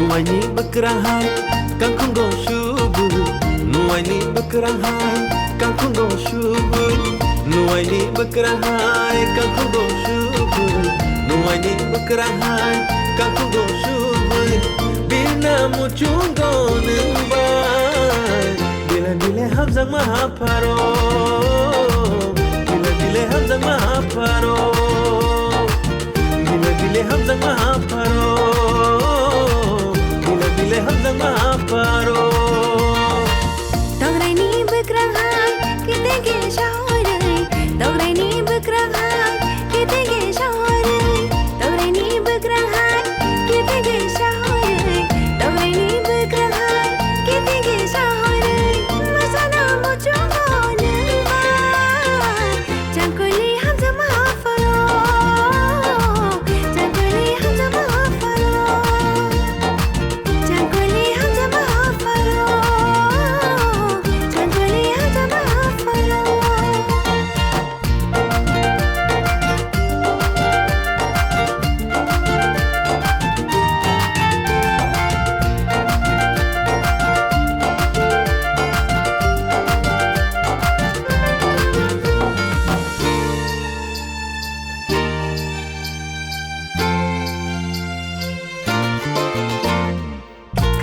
Nuaini bekerahai kangkung go shubu. Nuaini bekerahai kangkung go shubu. Nuaini bekerahai kangkung go shubu. Nuaini bekerahai kangkung go shubu. Bila mucunggo nembai, bila hamzang mahaparo. Bila hamzang mahaparo. Bila hamzang mahaparo. Bila hamzang mahaparo. Tograi ni bekerahai kita ke syahrai. Tograi ni bekerahai kita ke syahrai. Tograi ni bekerahai kita ke syahrai. Tograi ni bekerahai kita ke syahrai. Masana mucunggo nembai, jangkuli hamzah mahafaro. Jangkuli hamzah mahafaro. Jangkuli hamzah mahafaro. Jangkuli hamzah mahafaro.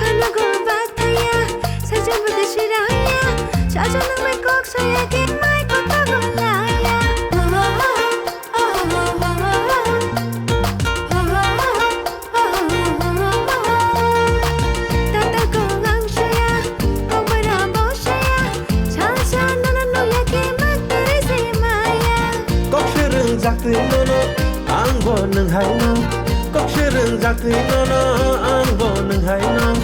Karena kau bataya, saja berkesyiraya. Saja nama kok saya kimai kok tak golaya. Tata kau ngang saya, kau berambau saya. Saja nana nuya kimat terisi maya. Kok sering zakti nono ang bo neng hai no. Kok sering zakti nono ang bo neng hai no.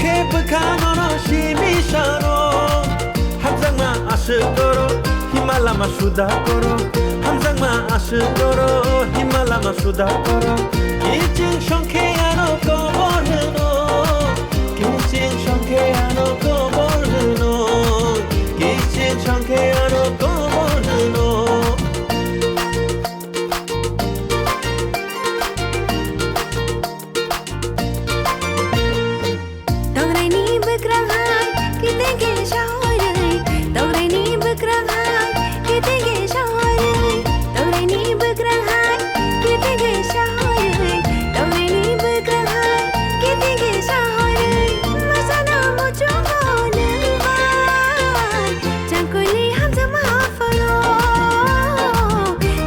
Ke bekanono shimi sharo. Hamzang ma ashkoro himala ma shuda koro. Hamzang ma ashkoro himala ma shuda koro. Kijing shonke ano ko borno. Kijing shonke ano ko borno. Kijing shonke ano ko borno. Tograi ni bekerahai kita ke syahrai. Tograi ni bekerahai kita ke syahrai. Tograi ni bekerahai kita ke syahrai. Tograi ni bekerahai kita ke syahrai. Masana mucunggo nembai, jangkuli hamzah mahafaro.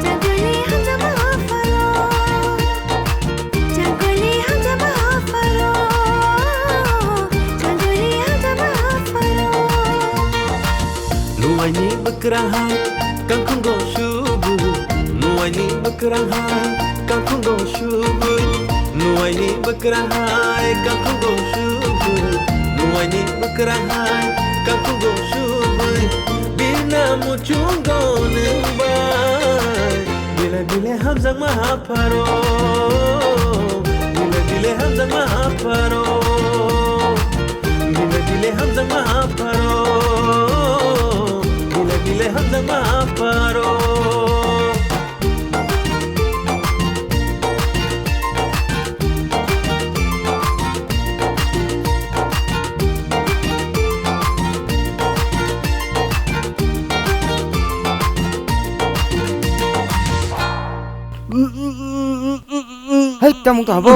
Jangkuli hamzah mahafaro. Jangkuli hamzah mahafaro. Jangkuli hamzah mahafaro. Nuaini bekerahai kangkung go shubu. Nuaini bekerahai kangkung go shubu. Nuaini bekerahai kangkung go shubu. Nuaini bekerahai kangkung go shubu. Bila mucunggo nembai, bila hamzang mahaparo. Bila hamzang mahaparo. Bila hamzang mahaparo. Bila hamzang mahaparo. Hei, kamu tuh apa?